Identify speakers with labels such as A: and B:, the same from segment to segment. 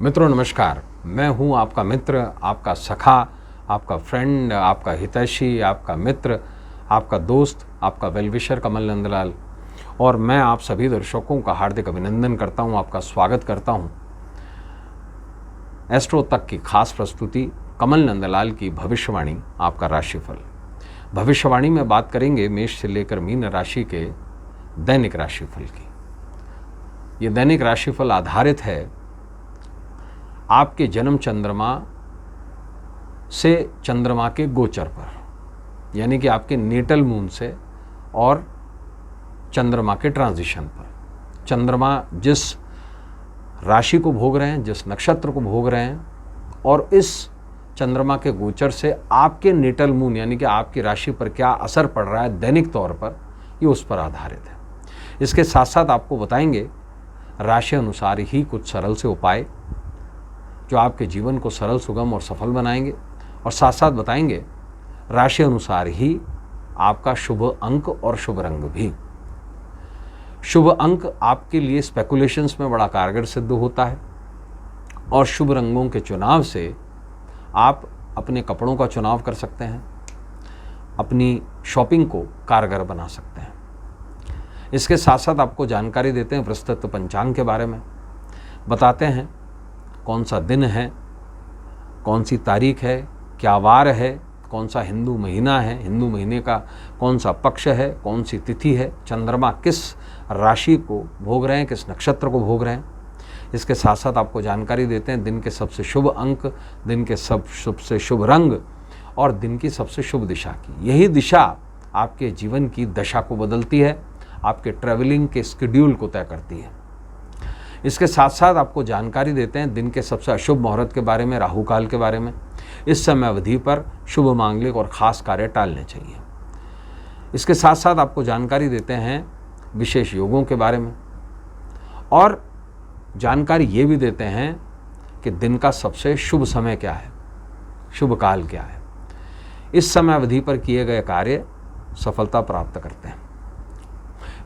A: मित्रों नमस्कार, मैं हूं आपका मित्र, आपका सखा, आपका फ्रेंड, आपका हितैषी, आपका मित्र, आपका दोस्त, आपका वेलविशर कमल नंदलाल। और मैं आप सभी दर्शकों का हार्दिक अभिनंदन करता हूं, आपका स्वागत करता हूं एस्ट्रो तक की खास प्रस्तुति कमल नंदलाल की भविष्यवाणी, आपका राशिफल। भविष्यवाणी में बात करेंगे मेष से लेकर मीन राशि के दैनिक राशिफल की। ये दैनिक राशिफल आधारित है आपके जन्म चंद्रमा से चंद्रमा के गोचर पर, यानी कि आपके नेटल मून से और चंद्रमा के ट्रांजिशन पर। चंद्रमा जिस राशि को भोग रहे हैं, जिस नक्षत्र को भोग रहे हैं, और इस चंद्रमा के गोचर से आपके नेटल मून यानी कि आपकी राशि पर क्या असर पड़ रहा है दैनिक तौर पर, ये उस पर आधारित है। इसके साथ साथ आपको बताएंगे राशि अनुसार ही कुछ सरल से उपाय जो आपके जीवन को सरल, सुगम और सफल बनाएंगे, और साथ साथ बताएंगे राशि अनुसार ही आपका शुभ अंक और शुभ रंग भी। शुभ अंक आपके लिए स्पेकुलेशंस में बड़ा कारगर सिद्ध होता है, और शुभ रंगों के चुनाव से आप अपने कपड़ों का चुनाव कर सकते हैं, अपनी शॉपिंग को कारगर बना सकते हैं। इसके साथ साथ आपको जानकारी देते हैं वृश्चिक पंचांग के बारे में, बताते हैं कौन सा दिन है, कौन सी तारीख है, क्या वार है, कौन सा हिंदू महीना है, हिंदू महीने का कौन सा पक्ष है, कौन सी तिथि है, चंद्रमा किस राशि को भोग रहे हैं, किस नक्षत्र को भोग रहे हैं। इसके साथ साथ आपको जानकारी देते हैं दिन के सबसे शुभ अंक, दिन के सबसे शुभ रंग और दिन की सबसे शुभ दिशा की। यही दिशा आपके जीवन की दशा को बदलती है, आपके ट्रैवलिंग के शेड्यूल को तय करती है। इसके साथ साथ आपको जानकारी देते हैं दिन के सबसे अशुभ मुहूर्त के बारे में, राहु काल के बारे में। इस समय अवधि पर शुभ मांगलिक और खास कार्य टालने चाहिए। इसके साथ साथ आपको जानकारी देते हैं विशेष योगों के बारे में, और जानकारी ये भी देते हैं कि दिन का सबसे शुभ समय क्या है, शुभ काल क्या है। इस समय अवधि पर किए गए कार्य सफलता प्राप्त करते हैं।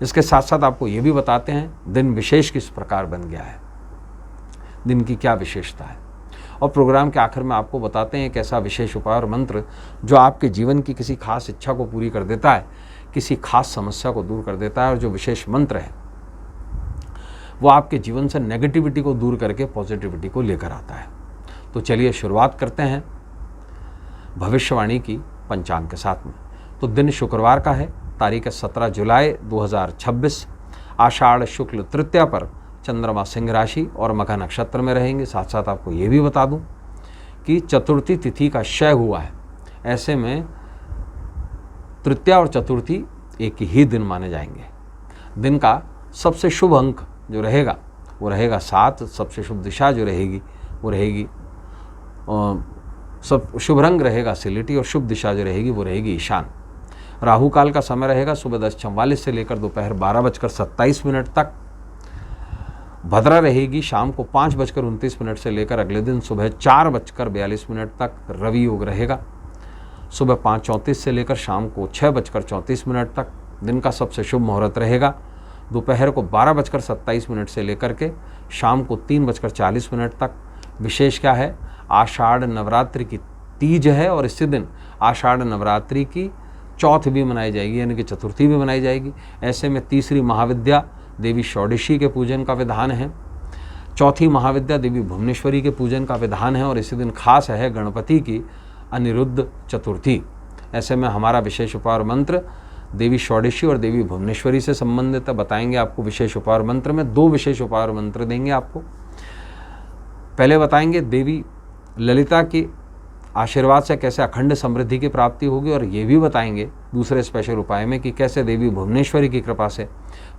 A: इसके साथ साथ आपको ये भी बताते हैं दिन विशेष किस प्रकार बन गया है, दिन की क्या विशेषता है, और प्रोग्राम के आखिर में आपको बताते हैं एक ऐसा विशेष उपाय और मंत्र जो आपके जीवन की किसी खास इच्छा को पूरी कर देता है, किसी खास समस्या को दूर कर देता है। और जो विशेष मंत्र है वो आपके जीवन से नेगेटिविटी को दूर करके पॉजिटिविटी को लेकर आता है। तो चलिए शुरुआत करते हैं भविष्यवाणी की पंचांग के साथ में। तो दिन शुक्रवार का है, तारीख 17 जुलाई 2026, आषाढ़ शुक्ल तृतीया पर चंद्रमा सिंह राशि और मघा नक्षत्र में रहेंगे। साथ साथ आपको ये भी बता दूं कि चतुर्थी तिथि का क्षय हुआ है, ऐसे में तृतीया और चतुर्थी एक ही दिन माने जाएंगे। दिन का सबसे शुभ अंक जो रहेगा वो रहेगा 7, सबसे शुभ दिशा जो रहेगी वो रहेगी, सब शुभ रंग रहेगा सिलेटी, और शुभ दिशा जो रहेगी वो रहेगी ईशान। राहु काल का समय रहेगा सुबह 10:44 से लेकर दोपहर 12:27 तक। भद्रा रहेगी शाम को 5:29 से लेकर अगले दिन सुबह 4:42 तक। रवि योग रहेगा सुबह 5:34 से लेकर शाम को 6:34 तक। दिन का सबसे शुभ मुहूर्त रहेगा दोपहर को 12:27 से लेकर के शाम को 3:40 तक। विशेष क्या है, आषाढ़ नवरात्रि की तीज है, और इसी दिन आषाढ़ नवरात्रि की चौथ भी मनाई जाएगी, यानी कि चतुर्थी भी मनाई जाएगी। ऐसे में तीसरी महाविद्या देवी षोडशी के पूजन का विधान है, चौथी महाविद्या देवी भुवनेश्वरी के पूजन का विधान है, और इसी दिन खास है गणपति की अनिरुद्ध चतुर्थी। ऐसे में हमारा विशेष उपाय और मंत्र देवी षोडशी और देवी भुवनेश्वरी से संबंधित बताएंगे आपको। विशेष उपाय और मंत्र में 2 विशेष उपाय और मंत्र देंगे आपको। पहले बताएंगे देवी ललिता की आशीर्वाद से कैसे अखंड समृद्धि की प्राप्ति होगी, और ये भी बताएंगे दूसरे स्पेशल उपाय में कि कैसे देवी भुवनेश्वरी की कृपा से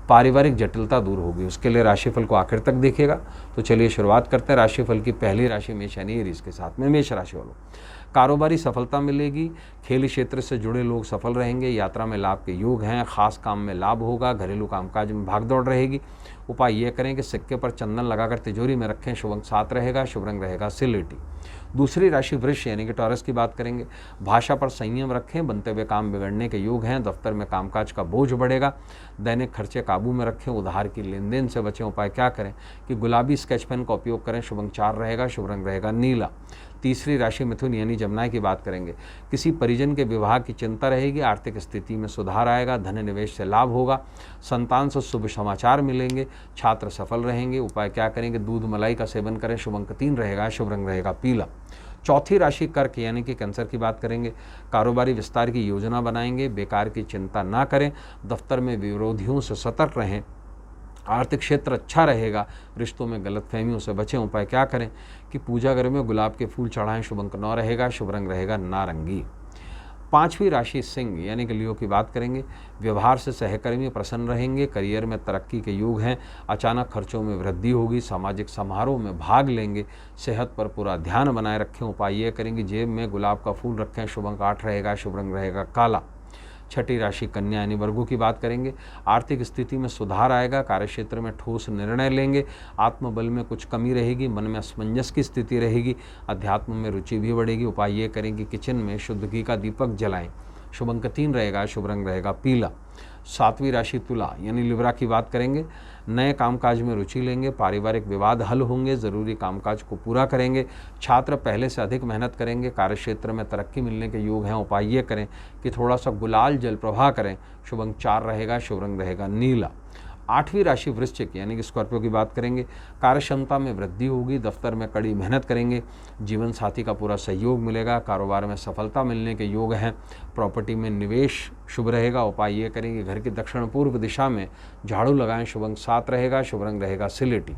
A: पारिवारिक जटिलता दूर होगी। उसके लिए राशिफल को आखिर तक देखिएगा। तो चलिए शुरुआत करते हैं राशिफल की पहली राशि मेष यानी एरीज के साथ में। मेष राशि वालों, कारोबारी सफलता मिलेगी, खेल क्षेत्र से जुड़े लोग सफल रहेंगे, यात्रा में लाभ के योग हैं, खास काम में लाभ होगा, घरेलू कामकाज में भागदौड़ रहेगी। उपाय ये करें कि सिक्के पर चंदन लगाकर तिजोरी में रखें, शुभ अंक 7 रहेगा, शुभ रंग रहेगा सिलेटी। दूसरी राशि वृष यानी कि टॉरस की बात करेंगे। भाषा पर संयम रखें, बनते हुए काम बिगड़ने के योग हैं, दफ्तर में कामकाज का बोझ बढ़ेगा, दैनिक खर्चे काबू में रखें, उधार की लेन देन से बचें। उपाय क्या करें कि गुलाबी स्केच पेन का उपयोग करें, शुभ अंक 4 रहेगा, शुभ रंग रहेगा नीला। तीसरी राशि मिथुन यानी जमनाय की बात करेंगे। किसी परिजन के विवाह की चिंता रहेगी, आर्थिक स्थिति में सुधार आएगा, धन निवेश से लाभ होगा, संतान से शुभ समाचार मिलेंगे, छात्र सफल रहेंगे। उपाय क्या करेंगे, दूध मलाई का सेवन करें, शुभ अंक 3 रहेगा, शुभ रंग रहेगा पीला। चौथी राशि कर्क यानी कि कैंसर की बात करेंगे। कारोबारी विस्तार की योजना बनाएंगे, बेकार की चिंता ना करें, दफ्तर में विरोधियों से सतर्क रहें, आर्थिक क्षेत्र अच्छा रहेगा, रिश्तों में गलतफहमियों से बचें। उपाय क्या करें कि पूजा घर में गुलाब के फूल चढ़ाएं, शुभ अंक 9 रहेगा, शुभ रंग रहेगा नारंगी। पांचवी राशि सिंह यानी कि लियो की बात करेंगे। व्यवहार से सहकर्मी प्रसन्न रहेंगे, करियर में तरक्की के योग हैं, अचानक खर्चों में वृद्धि होगी, सामाजिक समारोह में भाग लेंगे, सेहत पर पूरा ध्यान बनाए रखें। उपाय ये करेंगे जेब में गुलाब का फूल रखें, शुभ अंक 8 रहेगा, शुभ रंग रहेगा काला। छठी राशि कन्या यानी वर्गों की बात करेंगे। आर्थिक स्थिति में सुधार आएगा, कार्यक्षेत्र में ठोस निर्णय लेंगे, आत्मबल में कुछ कमी रहेगी, मन में असमंजस की स्थिति रहेगी, अध्यात्म में रुचि भी बढ़ेगी। उपाय ये करेंगे किचन में शुद्ध घी का दीपक जलाएं, शुभ अंक 3 रहेगा, शुभ रंग रहेगा पीला। सातवीं राशि तुला यानी लिब्रा की बात करेंगे। नए कामकाज में रुचि लेंगे, पारिवारिक विवाद हल होंगे, जरूरी कामकाज को पूरा करेंगे, छात्र पहले से अधिक मेहनत करेंगे, कार्यक्षेत्र में तरक्की मिलने के योग हैं। उपाय ये करें कि थोड़ा सा गुलाल जल प्रवाह करें, शुभ अंक 4 रहेगा, शुभ रंग रहेगा नीला। आठवीं राशि वृश्चिक यानी कि स्कॉर्पियो की बात करेंगे। कार्यक्षमता में वृद्धि होगी, दफ्तर में कड़ी मेहनत करेंगे, जीवन साथी का पूरा सहयोग मिलेगा, कारोबार में सफलता मिलने के योग हैं, प्रॉपर्टी में निवेश शुभ रहेगा। उपाय ये करेंगे घर की दक्षिण पूर्व दिशा में झाड़ू लगाएं, शुभ अंक 7 रहेगा, शुभ रंग रहेगा सिलेटी।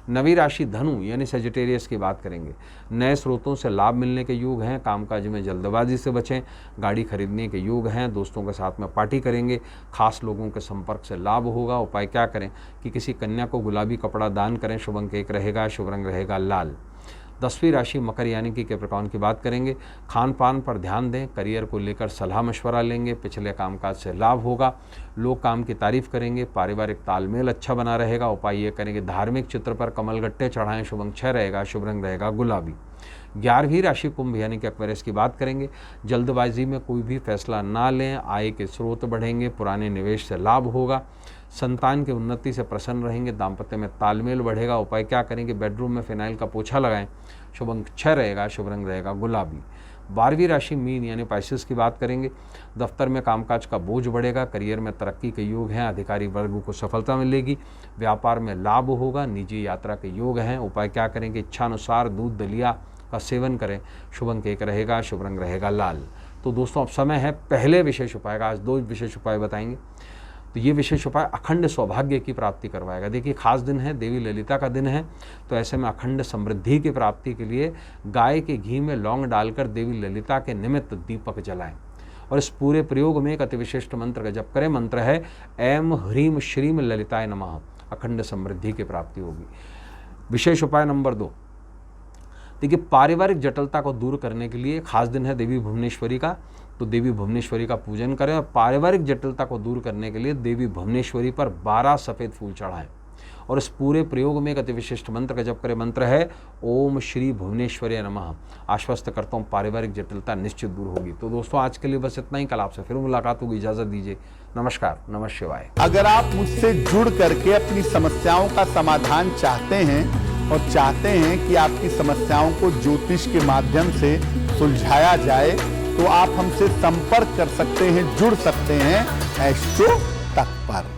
A: नवी राशि धनु यानी सेजिटेरियस की बात करेंगे। नए स्रोतों से लाभ मिलने के योग हैं, कामकाज में जल्दबाजी से बचें, गाड़ी खरीदने के योग हैं, दोस्तों के साथ में पार्टी करेंगे, खास लोगों के संपर्क से लाभ होगा। उपाय क्या करें कि किसी कन्या को गुलाबी कपड़ा दान करें, शुभ अंक 1 रहेगा, शुभ रंग रहेगा लाल। 10वीं राशि मकर यानी कि कैप्रिकॉर्न की बात करेंगे। खान पान पर ध्यान दें, करियर को लेकर सलाह मशवरा लेंगे, पिछले कामकाज से लाभ होगा, लोग काम की तारीफ करेंगे, पारिवारिक तालमेल अच्छा बना रहेगा। उपाय ये करेंगे धार्मिक चित्र पर कमल गट्टे चढ़ाएं, शुभ अंक 6 रहेगा, शुभ रंग रहेगा गुलाबी। 11वीं राशि कुंभ यानी कि एक्वेरियस की बात करेंगे। जल्दबाजी में कोई भी फैसला ना लें, आय के स्रोत बढ़ेंगे, पुराने निवेश से लाभ होगा, संतान की उन्नति से प्रसन्न रहेंगे, दाम्पत्य में तालमेल बढ़ेगा। उपाय क्या करेंगे बेडरूम में फिनाइल का पोछा लगाएं, शुभ अंक 6 रहेगा, शुभ रंग रहेगा गुलाबी। 12वीं राशि मीन यानी पाइसेस की बात करेंगे। दफ्तर में कामकाज का बोझ बढ़ेगा, करियर में तरक्की के योग हैं, अधिकारी वर्ग को सफलता मिलेगी, व्यापार में लाभ होगा, निजी यात्रा के योग हैं। उपाय क्या करेंगे इच्छानुसार दूध दलिया का सेवन करें, शुभ अंक 1 रहेगा, शुभ रंग रहेगा लाल। तो दोस्तों अब समय है पहले विशेष उपाय का। आज 2 विशेष उपाय बताएंगे। तो ये विशेष उपाय अखंड सौभाग्य की प्राप्ति करवाएगा। देखिए खास दिन है, देवी ललिता का दिन है, तो ऐसे में अखंड समृद्धि की प्राप्ति के लिए गाय के घी में लौंग डालकर देवी ललिता के निमित्त दीपक जलाएं और इस पूरे प्रयोग में एक अति विशिष्ट मंत्र का जप करें। मंत्र है ऐं ह्रीं श्रीं ललिताय नमः। अखंड समृद्धि की प्राप्ति होगी। विशेष उपाय नंबर 2, देखिए पारिवारिक जटिलता को दूर करने के लिए खास दिन है देवी भुवनेश्वरी का, तो देवी भुवनेश्वरी का पूजन करें और पारिवारिक जटिलता को दूर करने के लिए देवी भुवनेश्वरी पर 12 सफ़ेद फूल चढ़ाएं और इस पूरे प्रयोग में एक अति विशिष्ट मंत्र का जप करें। मंत्र है ओम श्री भुवनेश्वरी नमः। आश्वस्त करता हूँ पारिवारिक जटिलता निश्चित दूर होगी। तो दोस्तों आज के लिए बस इतना ही, कल आपसे फिर मुलाकात होगी, इजाजत दीजिए, नमस्कार, नमः शिवाय।
B: अगर आप मुझसे जुड़ करके अपनी समस्याओं का समाधान चाहते हैं और चाहते हैं कि आपकी समस्याओं को ज्योतिष के माध्यम से सुलझाया जाए, तो आप हमसे संपर्क कर सकते हैं, जुड़ सकते हैं एस्ट्रो तक पर।